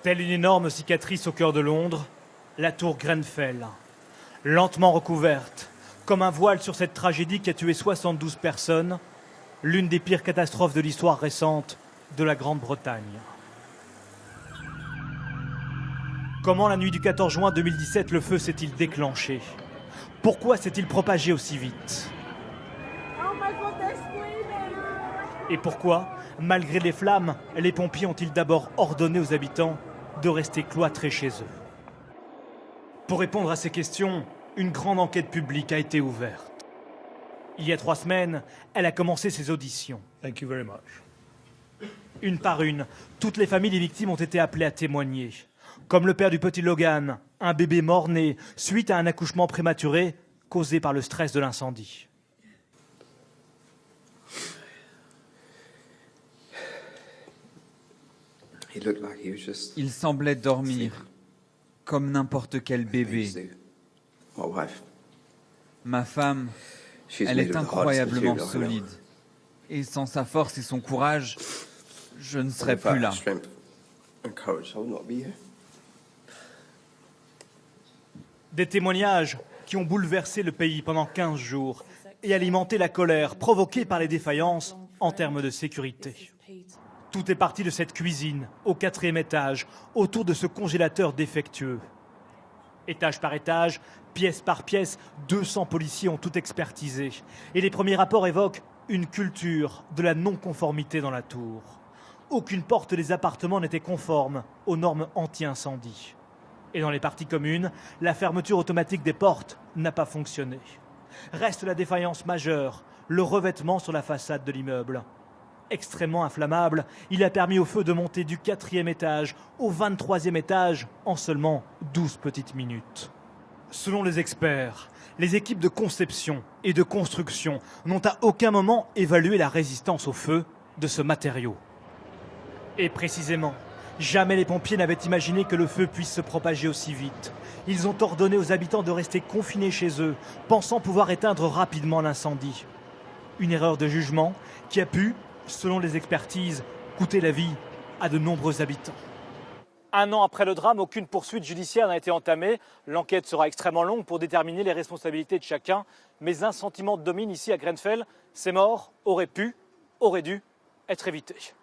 Telle une énorme cicatrice au cœur de Londres, la tour Grenfell, lentement recouverte, comme un voile sur cette tragédie qui a tué 72 personnes, l'une des pires catastrophes de l'histoire récente de la Grande-Bretagne. Comment la nuit du 14 juin 2017 le feu s'est-il déclenché? Pourquoi s'est-il propagé aussi vite? Et pourquoi, malgré les flammes, les pompiers ont-ils d'abord ordonné aux habitants de rester cloîtrés chez eux? Pour répondre à ces questions, une grande enquête publique a été ouverte. Il y a 3 semaines, elle a commencé ses auditions. Thank you very much. Une par une, toutes les familles des victimes ont été appelées à témoigner. Comme le père du petit Logan, un bébé mort-né suite à un accouchement prématuré causé par le stress de l'incendie. Il semblait dormir, comme n'importe quel bébé. Ma femme, elle est incroyablement solide. Et sans sa force et son courage, je ne serais plus là. Des témoignages qui ont bouleversé le pays pendant 15 jours et alimenté la colère provoquée par les défaillances en termes de sécurité. Tout est parti de cette cuisine, au 4e étage, autour de ce congélateur défectueux. Étage par étage, pièce par pièce, 200 policiers ont tout expertisé. Et les premiers rapports évoquent une culture de la non-conformité dans la tour. Aucune porte des appartements n'était conforme aux normes anti-incendie. Et dans les parties communes, la fermeture automatique des portes n'a pas fonctionné. Reste la défaillance majeure, le revêtement sur la façade de l'immeuble. Extrêmement inflammable, il a permis au feu de monter du 4e étage au 23e étage en seulement 12 petites minutes. Selon les experts, les équipes de conception et de construction n'ont à aucun moment évalué la résistance au feu de ce matériau. Et précisément, jamais les pompiers n'avaient imaginé que le feu puisse se propager aussi vite. Ils ont ordonné aux habitants de rester confinés chez eux, pensant pouvoir éteindre rapidement l'incendie. Une erreur de jugement qui a pu, selon les expertises, coûter la vie à de nombreux habitants. 1 an après le drame, aucune poursuite judiciaire n'a été entamée. L'enquête sera extrêmement longue pour déterminer les responsabilités de chacun. Mais un sentiment domine ici à Grenfell. Ces morts auraient pu, auraient dû être évitées.